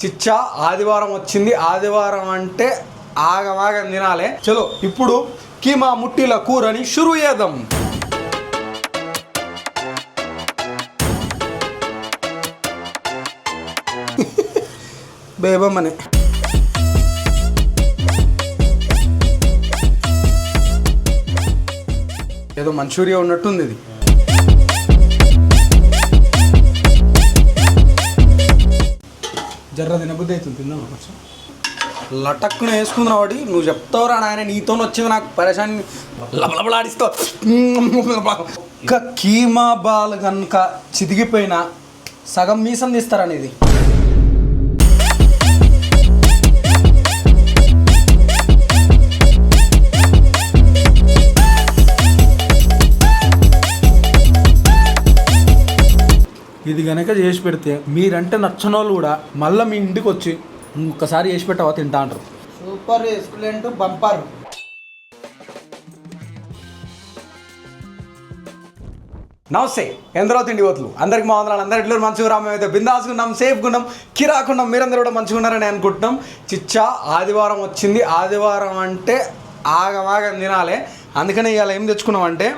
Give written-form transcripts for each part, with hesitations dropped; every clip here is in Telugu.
చిచ్చా ఆదివారం వచ్చింది. ఆదివారం అంటే ఆగమాగం తినాలి. చలో ఇప్పుడు కీమా ముట్టిల కూరని షురూ చేద్దాం. బేబమ్మనే ఏదో మంచూరియా ఉన్నట్టుంది ఇది. జర్ర తినబుద్ధి అవుతుంది, తిందాం కొంచెం. లటక్కున వేసుకుందాం వాడి. నువ్వు చెప్తావురా నాయన, నీతో వచ్చేవి నాకు పరేషాన్ని లబలబలాడిస్తావు. ఒక్క కీమా బాల్ కనుక చితికిపోయినా సగం మీసం తీస్తారనేది. ఇది కనుక చేసి పెడితే మీరంటే నచ్చని వాళ్ళు కూడా మళ్ళీ మీ ఇంటికి వచ్చి ఒక్కసారి చేసి పెట్టావా తింటా అంటారు. Super excellent bumper. నమస్తే, ఎందరో తిండి పోతులు అందరికి మా వందలు. అందరి ఇట్లు మంచిగా రాము, అయితే బిందాసుకున్నాం, సేఫ్గా ఉన్నాం, కిరాకున్నాం. మీరందరూ కూడా మంచిగా ఉన్నారని అనుకుంటున్నాం. చిచ్చా ఆదివారం వచ్చింది. ఆదివారం అంటే ఆగమాగం తినాలి. అందుకని ఇవాళ ఏం తెచ్చుకున్నాం అంటే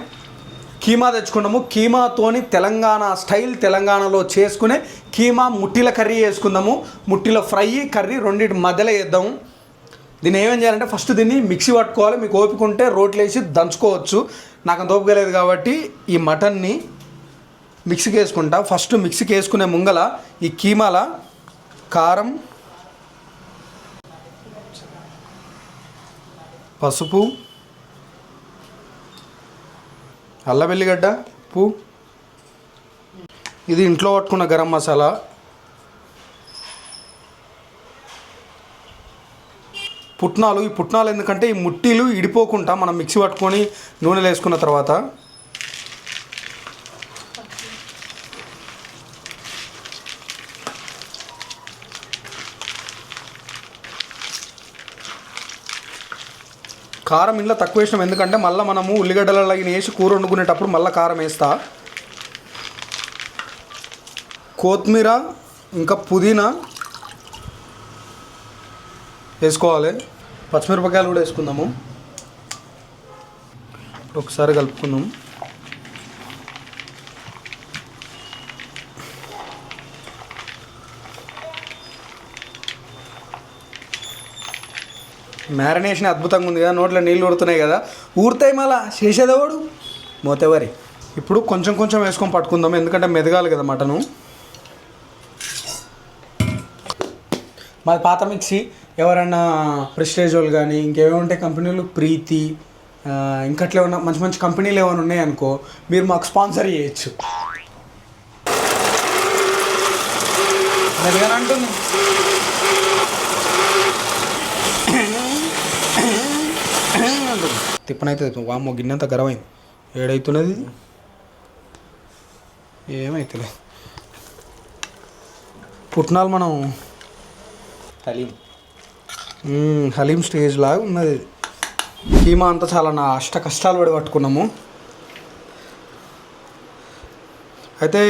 కీమా తెచ్చుకున్నాము. కీమాతోని తెలంగాణ స్టైల్, తెలంగాణలో చేసుకునే కీమా ముట్టిల కర్రీ చేసుకుందాము. ముట్టిల ఫ్రై, కర్రీ రెండింటి మధ్యలో వేద్దాము. దీన్ని ఏమేం చేయాలంటే ఫస్ట్ దీన్ని మిక్సీ పట్టుకోవాలి. మీకు ఓపిక ఉంటే రోట్లు వేసి దంచుకోవచ్చు. నాకు అంత ఓపిక లేదు కాబట్టి ఈ మటన్ని మిక్సీకి వేసుకుంటా. ఫస్ట్ మిక్సీకి వేసుకునే ముంగల ఈ కీమాల కారం, పసుపు, అల్లం వెల్లిగడ్డ, ఉప్పు, ఇది ఇంట్లో పట్టుకున్న గరం మసాలా, పుట్నాలు. ఈ పుట్నాలు ఎందుకంటే ఈ ముట్టీలు ఇడిపోకుండా మనం మిక్సీ పట్టుకొని నూనెలో వేసుకున్న తర్వాత కారం ఇంట్లో తక్కువ వేసినాం. ఎందుకంటే మళ్ళీ మనము ఉల్లిగడ్డలలో వేసి కూర వండుకునేటప్పుడు మళ్ళీ కారం వేస్తా. కొత్తిమీర ఇంకా పుదీనా వేసుకోవాలి. పచ్చిమిరపకాయలు కూడా వేసుకుందాము. ఒకసారి కలుపుకుందాం. మ్యారినేషన్ అద్భుతంగా ఉంది కదా, నోట్లో నీళ్ళు ఊరుతున్నాయి కదా. ఊరుతాయి మళ్ళా చేసేదేవాడు మోతేవారి. ఇప్పుడు కొంచెం కొంచెం వేసుకొని పట్టుకుందాం, ఎందుకంటే మెదగాలి కదా మటను. మాది పాత మిక్సీ. ఎవరైనా ప్రెస్టేజ్ వాళ్ళు కానీ ఇంకేమైనా ఉంటాయి కంపెనీలు, ప్రీతి ఇంకట్లా ఏమన్నా మంచి మంచి కంపెనీలు ఏమైనా ఉన్నాయనుకో, మీరు మాకు స్పాన్సర్ చేయొచ్చు. మెదగానే అంటుంది. తిప్పనైతే వామ్మో గిన్నెంత గరమైంది. ఏడైతున్నది ఏమైతులే. పుట్నాలు మనం హలీం స్టేజ్ లాగా ఉన్నది. కీమా అంతా చాలా నా అష్ట కష్టాలు పడి పట్టుకున్నాము. అయితే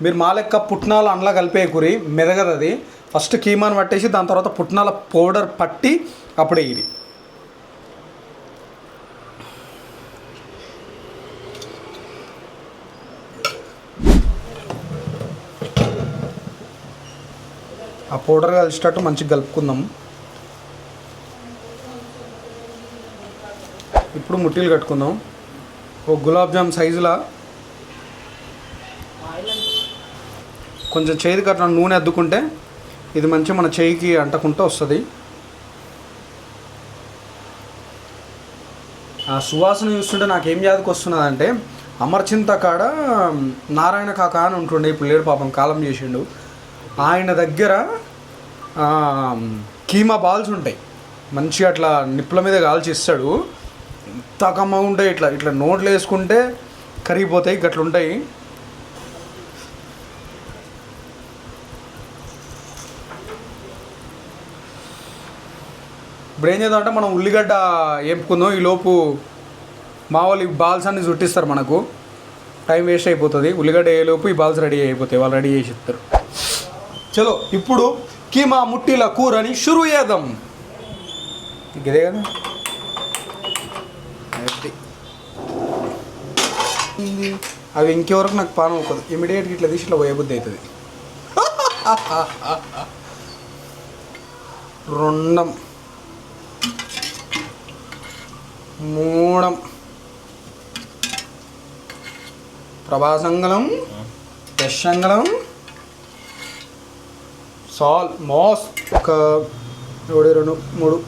మీరు మా లెక్క పుట్నాలు అందులో కలిపే కూరి మెదగదు అది. ఫస్ట్ కీమాను పట్టేసి దాని తర్వాత పుట్నాల పౌడర్ పట్టి అప్పుడే ఇది. ఆ పౌడర్ కలిసేటట్టు మంచిగా కలుపుకుందాం. ఇప్పుడు ముట్టీలు కట్టుకుందాం. ఓ గులాబ్ జామ్ సైజులా కొంచెం చేతి కట్టిన నూనె అద్దుకుంటే ఇది మంచిగా మన చేయికి అంటకుంటూ వస్తుంది. ఆ సువాసన చూస్తుంటే నాకేం యాదకి వస్తున్నదంటే అమర్చింత కాడ నారాయణ కాక అని ఉంటుండే, ఇప్పుడు లేడు పాపం, కాలం చేసిండు. ఆయన దగ్గర కీమా బాల్స్ ఉంటాయి, మంచిగా అట్లా నిప్పుల మీద కాల్చి ఇస్తాడు. ఎంత కమ్మగా ఉంటాయి, ఇట్లా ఇట్లా నోట్లు వేసుకుంటే కరిగిపోతాయి, గట్లుంటాయి. ఇప్పుడు ఏం చేద్దామంటే మనం ఉల్లిగడ్డ వేపుకుందాం. ఈలోపు మా వాళ్ళు ఈ బాల్స్ అన్ని చుట్టిస్తారు, మనకు టైం వేస్ట్ అయిపోతుంది. ఉల్లిగడ్డ వేయలోపు ఈ బాల్స్ రెడీ అయిపోతాయి, వాళ్ళు రెడీ చేసి ఇస్తారు. చలో ఇప్పుడు కీమా ముట్టిల కూరని షురు చేద్దాం. ఇదే కదా అవి ఇంకెవరకు నాకు పానం అవుతుంది. ఇమీడియట్గా ఇట్లా తీసి ఇట్లా పోయబుద్ధి అవుతుంది. రెండం మూడం ప్రభాసంగళం యశంగళం సాల్ మోస్ ఒక 1 2 3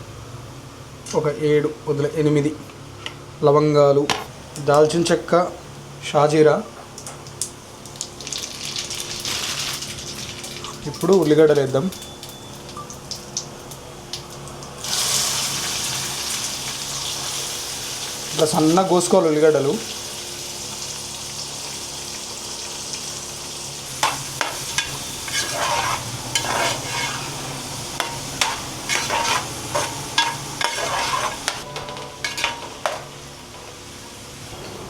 ఒక 7 వదిలే 8 లవంగాలు దాల్చిన చెక్క షాజీరా. ఇప్పుడు ఉల్లిగడ్డలు వేద్దాం. ఇట్లా సన్నగా కోసుకోవాలి ఉల్లిగడ్డలు.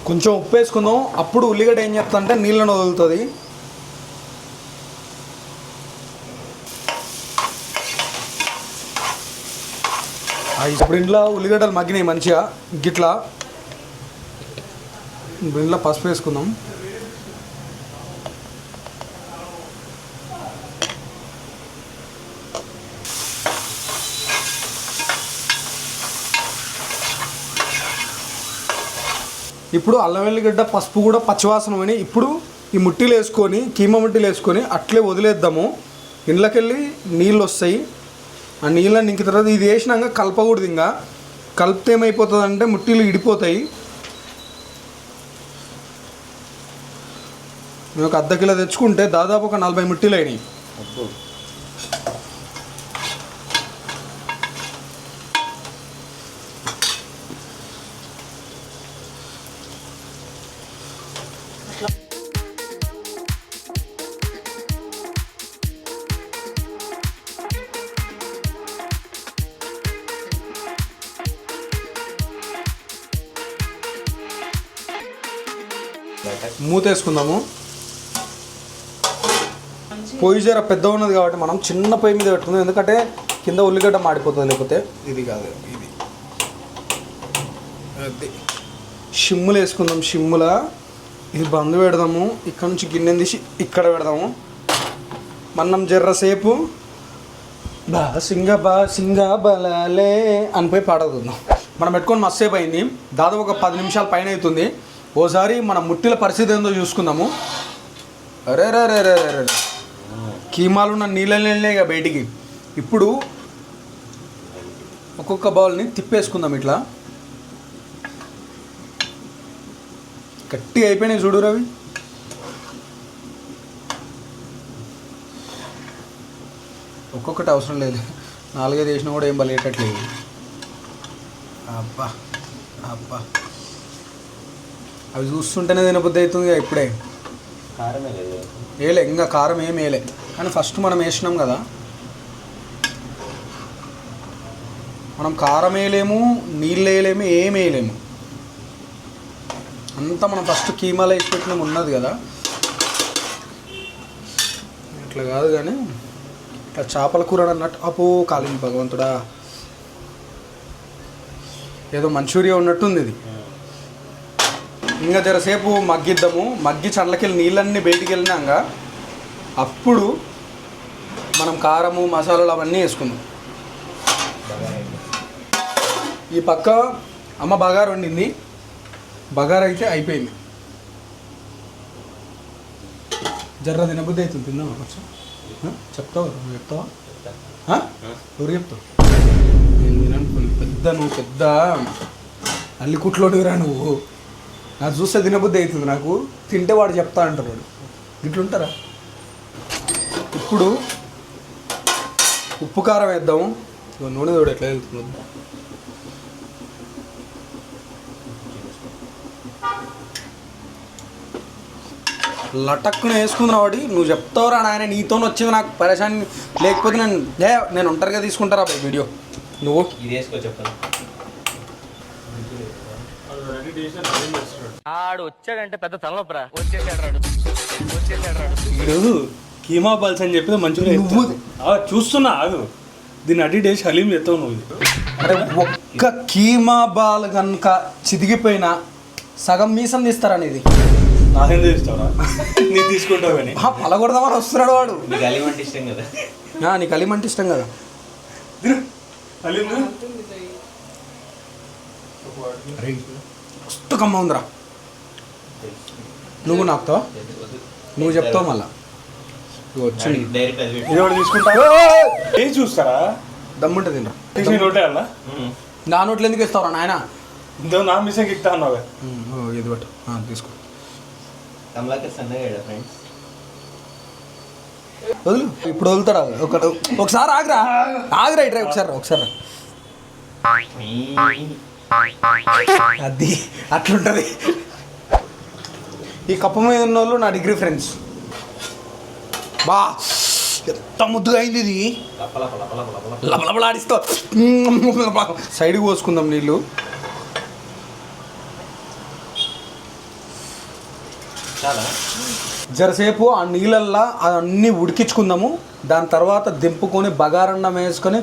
కొంచెం ఉప్పు వేసుకుందాం. అప్పుడు ఉల్లిగడ్డ ఏం చేస్తా అంటే నీళ్ళను వదులుతుంది. ఇప్పుడు ఇంట్లో ఉల్లిగడ్డలు మగ్గినాయి మంచిగా. గిట్లా ఇంట్లో పసుపు వేసుకుందాం. ఇప్పుడు అల్లం వెల్లిగడ్డ పసుపు కూడా పచ్చివాసన అని ఇప్పుడు ఈ ముట్టిలు వేసుకొని కీమా ముట్టిలు వేసుకొని అట్లే వదిలేద్దాము. ఇంట్లోకెళ్ళి నీళ్ళు వస్తాయి. ఆ నీళ్ళని ఇంక తర్వాత ఇది వేసినాక కలపకూడదు. ఇంకా కలిపితే ఏమైపోతుంది అంటే ముట్టిలు ఇడిపోతాయి. మేము ఒక అర్ధ కిలో తెచ్చుకుంటే దాదాపు ఒక 40 ముట్టిలు అయినాయి. మూత వేసుకుందాము. పొయ్యి జర పెద్ద ఉన్నది కాబట్టి మనం చిన్న పొయ్యి మీద పెట్టుకుందాం. ఎందుకంటే కింద ఉల్లిగడ్డ మాడిపోతుంది. లేకపోతే ఇది కాదు, ఇది అది షిమ్ములు వేసుకుందాం. షిమ్ముల ఇది బంద్ పెడదాము. ఇక్కడ నుంచి గిన్నెని తీసి ఇక్కడ పెడదాము. మనం జర్రసేపు సింగ బలాలే అనిపోయి పాడవుతుందాం. మనం పెట్టుకొని మస్తేపు అయింది. దాదాపు ఒక 10 నిమిషాల పైన అవుతుంది. ఓసారి మన ముట్టిల పరిస్థితి ఏందో చూసుకుందాము. అరే రే రే రే రే కీమాలు ఉన్న నీళ్ళే ఇక బయటికి. ఇప్పుడు ఒక్కొక్క బౌల్ని తిప్పేసుకుందాం. ఇట్లా గట్టిగా అయిపోయినాయి చూడు రవి. ఒక్కొక్కటి అవసరం లేదు, 4-5 వేసినా కూడా ఏం బలేటట్లేదు. అబ్బా అబ్బా అవి చూస్తుంటేనే తినబుద్ధి అవుతుంది. ఇప్పుడే వేయలే, ఇంకా కారం ఏం వేయలే. కానీ ఫస్ట్ మనం వేసినాం కదా, మనం కారం వేయలేము, నీళ్ళు వేయలేము, ఏం వేయలేము. అంతా మనం ఫస్ట్ కీమాలో వేసి పెట్టినాం ఉన్నది కదా. ఇట్లా కాదు కానీ ఇట్లా చేపల కూర అన్నట్టు అపో కాలింది భగవంతుడా. ఏదో మంచూరియా ఉన్నట్టుంది ఇది. ఇంకా జరసేపు మగ్గిద్దాము. మగ్గి చల్లకెళ్ళి నీళ్ళన్నీ బయటికి వెళ్ళినాక అప్పుడు మనం కారము మసాలాలు అవన్నీ వేసుకుందాం. ఈ పక్క అమ్మ బగారు వండింది. బగారు అయితే అయిపోయింది. జర్ర తినబుద్ధి అవుతుంది, తిందామా కొంచెం? చెప్తావు, నువ్వు చెప్తావా? ఎవరు చెప్తావు? నేను తిననుకోండి. నువ్వు పెద్ద అల్లికుట్లోనిరా నువ్వు. నాకు చూస్తే తినబుద్ధి అవుతుంది. నాకు తింటే వాడు చెప్తా అంటారు. వాడు ఇట్లుంటారా? ఇప్పుడు ఉప్పు కారం వేద్దాము. నూనె తోడు ఎట్లా వెళ్తుంది. లటక్కున వేసుకుంటున్నావు వాడి. నువ్వు చెప్తావురా నాయన, నీతో వచ్చింది నాకు పరేషాన్. లేకపోతే నేను ఒంటరిగా తీసుకుంటారా వీడియో. నువ్వు ఇది వేసుకో చెప్తాను. ఆడు వచ్చాడంటే పెద్ద తలనొప్పరా. వచ్చేసాడు వీడు కీమా బాల్స్ అని చెప్పి మంచిగా చూస్తున్నా ఆగు దీన్ని అడ్డి డేసి హలీం చేస్తావు నువ్వు. అరే ఒక్క కీమా బాల్ కనుక చితికిపోయినా సగం మీసం తీస్తారని ఇది నాకేం తీస్తావురా నీ తీసుకుంటావు కానీ పలగొడదామని వస్తున్నాడు వాడు. నీకు హలీం అంటే ఇష్టం కదా. నీకు హలీం అంటే ఇష్టం కదా. హలీం మస్తు కమ్మ ఉందిరా. నువ్వు నాకుతావా? నువ్వు చెప్తావు మళ్ళా. వచ్చింది డైరెక్ట్ అది ఇది ఒకటి తీసుకుంటావు ఏం చూస్తారా దమ్ముంటుంది తినరా. తీసి నోటే అలా నా నోట్లు ఎందుకు ఇస్తావురా నాయన? ఇంతో నా మిస్సేకి ఇస్తా అన్నావు ఇది పట్టు తీసుకో. కమలాకర్ సన్నగా ఫ్రెండ్స్. వదులు ఇప్పుడు వదులుతాడా? ఒకసారి ఆగిరా ఇట్రా ఒకసారి అది అట్లుంటుంది. ఈ కప్ప మీద ఉన్న వాళ్ళు నా డిగ్రీ ఫ్రెండ్స్. బా ఎంత ముద్దుగా అయింది ఇది. లబలబలాడిస్తా. సైడ్కి పోసుకుందాం నీళ్ళు. చాలా జరసేపు ఆ నీళ్ళల్లో అన్నీ ఉడికించుకుందాము. దాని తర్వాత దింపుకొని బగారన్నం వేసుకొని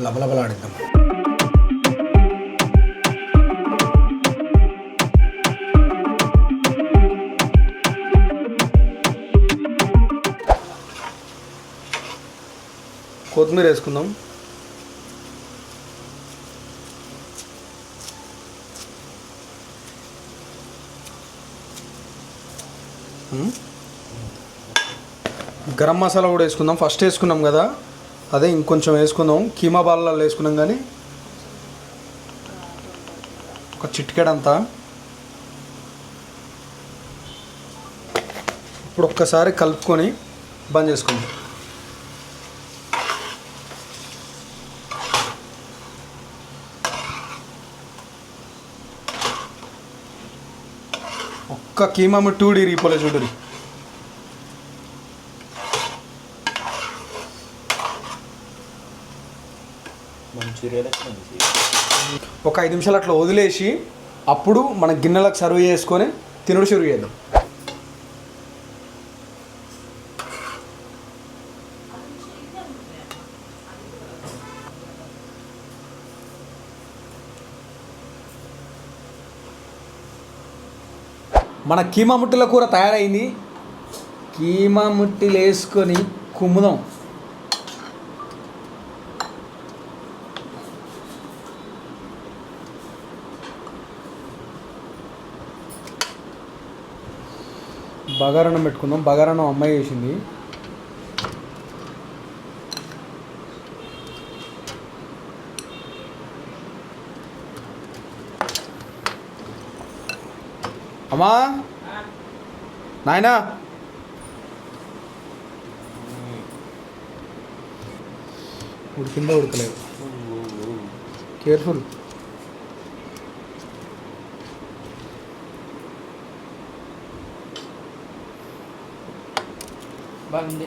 లబలబలాడిద్దాం. కొత్తిమీర వేసుకుందాం. గరం మసాలా కూడా వేసుకుందాం. ఫస్ట్ వేసుకున్నాం కదా అదే ఇంకొంచెం వేసుకుందాం. కీమా బాల్లో వేసుకున్నాం కానీ ఒక చిటికెడంతా. ఇప్పుడు ఒక్కసారి కలుపుకొని బంద్ చేసుకుందాం. ఒక్క కీమా మిట్టూడి రీపోలే చూడురి. ఒక 5 నిమిషాలు అట్లా వదిలేసి అప్పుడు మన గిన్నెలకు సర్వ్ చేసుకొని తినుడు షురు చేద్దాం. మన కీమా ముట్టల కూర తయారైంది. కీమా ముట్టిలు వేసుకొని కుమ్ముదాం. బగారన్నం పెట్టుకుందాం. బగారన్నం అమ్మాయి చేసింది. అమ్మా నాయనా ఉడికిందో ఉడకలేదు. కేర్ఫుల్. బాగుంది.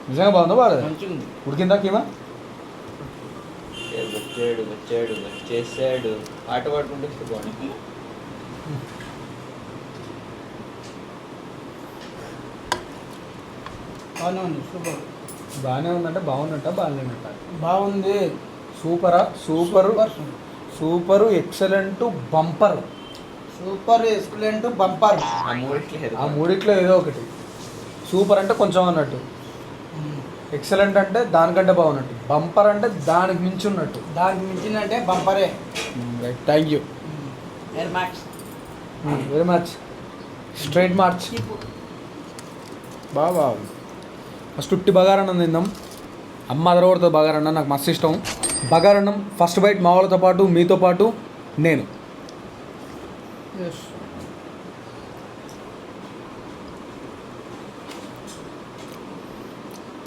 నిజంగా బాగుందా? బాగా ఉడికిందా కీమా? వచ్చేసాడు ఆట పాడుకుంటే బాగుంది. సూపర్. బాగానే ఉందంటే బాగుందంట బాగాలేనంట? బాగుంది. సూపరా? Super excellent bumper. Super excellent bumper. ఆ మూడిట్లో ఏదో ఒకటి. సూపర్ అంటే కొంచెం అన్నట్టు, ఎక్సలెంట్ అంటే దానికంటే బాగున్నట్టు, బంపర్ అంటే దానికి మించి ఉన్నట్టు. దానికి మించిందంటే బంపరే. Right, thank you very much. Straight march. బాగా ఫస్ట్ ఉట్టి బగారన్నం తిందాం. అమ్మ అదరగొడుతుంది బగారన్నం. నాకు మస్తు ఇష్టం బగారన్నం. ఫస్ట్ బైట్ మా వాళ్ళతో పాటు మీతో పాటు నేను.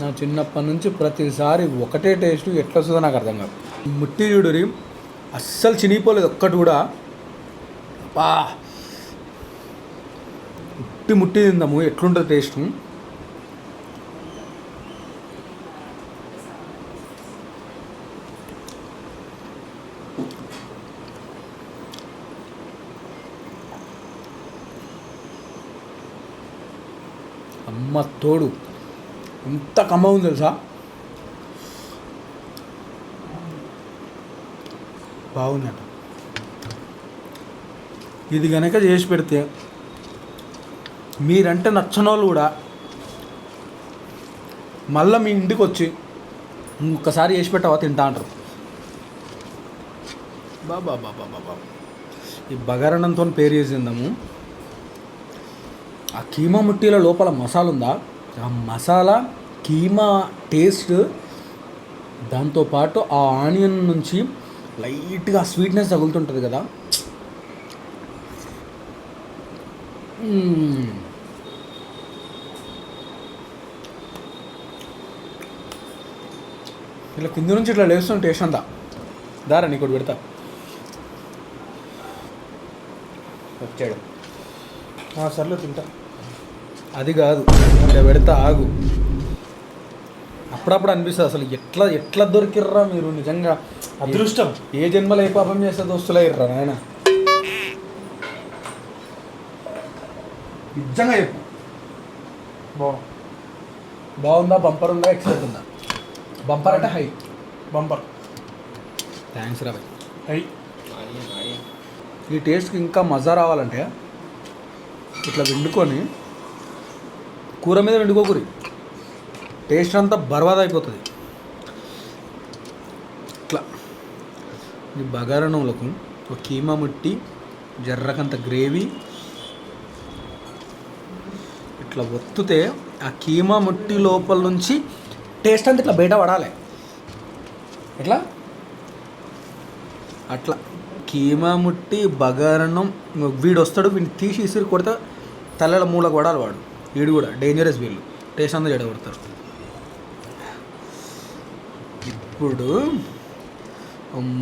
నా చిన్నప్పటి నుంచి ప్రతిసారి ఒకటే టేస్ట్ ఎట్లా వస్తుందో నాకు అర్థం కాదు. ముట్టి చూడురి అస్సలు చినిగిపోలేదు ఒక్కటి కూడా. బా ముట్టి తిందాము ఎట్లుంటుంది టేస్ట్. అమ్మ తోడు ఎంత కమ్మ ఉంది తెలుసా. బాగుందంట. ఇది కనుక చేసి పెడితే మీరంటే నచ్చని వాళ్ళు కూడా మళ్ళీ మీ ఇంటికి వచ్చి ఇంకొకసారి చేసి పెట్టవా తింటా అంటారు. బాబా బాబా బాబా ఈ బగారన్నంతో పేరు చేసిందాము. ఆ కీమా ముట్టీల లోపల మసాలా ఉందా, ఆ మసాలా కీమా టేస్ట్, దాంతోపాటు ఆ ఆనియన్ నుంచి లైట్గా స్వీట్నెస్ తగులుతుంటుంది కదా. ఇట్లా కింద నుంచి ఇట్లా లేస్తుంది టేస్ట్ అంతా. దారా నీకు ఒకటి పెడతా. వచ్చాడు. సర్లే తింటా. అది కాదు ఇట్లా పెడతా ఆగు. అప్పుడప్పుడు అనిపిస్తుంది అసలు ఎట్లా ఎట్లా దొరికిర్రా మీరు నిజంగా. అదృష్టం. ఏ జన్మలో ఏ పాపం చేస్తే దోస్తులు అయ్యర్రా నాయన. నిజంగా చెప్పు. బాగుందా, బంపర్ ఉందా, ఎక్సలెంట్ ఉందా? బంపర్ అంటే హై. బంపర్. థ్యాంక్స్ రా. హై. ఈ టేస్ట్కి ఇంకా మజా రావాలంటే ఇట్లా వండుకొని కూర మీద వండుకోకూరి, టేస్ట్ అంతా బర్బాద్ అయిపోతుంది. ఇట్లా ఈ బగారన్నంలకు ఒక కీమా ముట్టి, జర్రకంత గ్రేవీ ఇట్లా ఒత్తితే ఆ కీమా ముట్టి లోపల నుంచి టేస్ట్ అంతా ఇట్లా బయట పడాలి. ఎట్లా అట్లా కీమా ముట్టి బగారన్నం. వీడు వస్తాడు, వీడిని తీసి ఇసిరి కొడితే తల్లల మూలకు పడాలి వాడు. వీడు కూడా డేంజరస్. వీళ్ళు టేస్ట్ అంతా చెడగొడతారు. ఇప్పుడు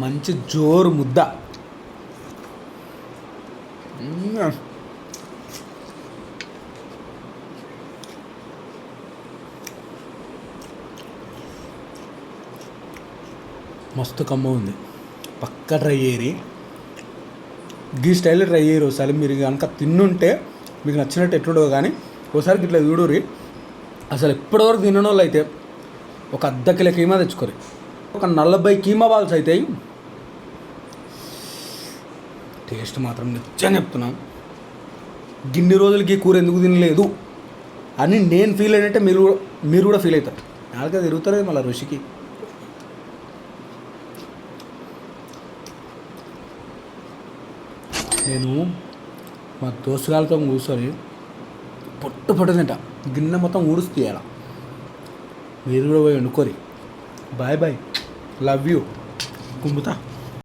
మంచి జోరు ముద్ద. మస్తు కమ్మ ఉంది. పక్క ట్రై చేయరి. ఈ స్టైల్లో ట్రై చేయరు ఒకసారి. మీరు కనుక తిన్నుంటే మీకు నచ్చినట్టు ఎట్లుండవు కానీ ఒకసారి ఇట్లా చూడురి. అసలు ఎప్పటివరకు తినని వాళ్ళు అయితే ఒక అర్ధ కిలో కీమా తెచ్చుకోరు. ఒక 40 కీమా బాల్స్ అవుతాయి. టేస్ట్ మాత్రం నిజంగా చెప్తున్నాం. గిన్ని రోజులకి ఈ కూర ఎందుకు తినలేదు అని నేను ఫీల్ అయినట్టే మీరు కూడా ఫీల్ అవుతారు. నాలుగా తిరుగుతారు మళ్ళీ రుచికి. నేను మా దోస్తుగాలతో కూర్చొని పొట్టు తింటా. గిన్నె మొత్తం ఊడుస్తూ తీయాల. మీరు కూడా పోయి వండుకోరి. Bye bye, love you, కుమ్ముతా.